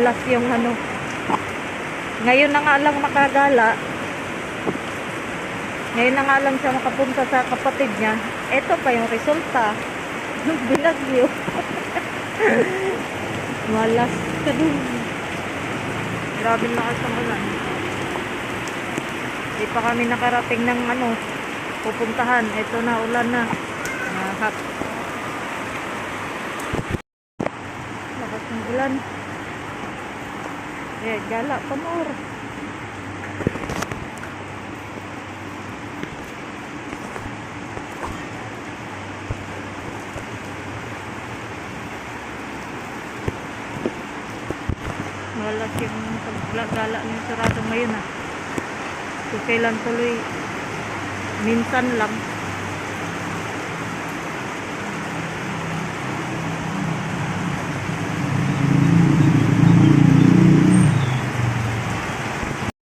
malas yung ano. Ngayon na nga lang makagala. Ngayon na nga lang siya makapunta sa kapatid niya. Ito pa yung resulta. Binagyo. Malas ka dun. Grabe lakas ang ulan. Di pa kami nakarating ng ano, pupuntahan. Ito na, ulan na. Lakas ng ulan. Eh, gala pa more. Malas yung paggala ng sarado ngayon, so kailan tuloy minsan lang.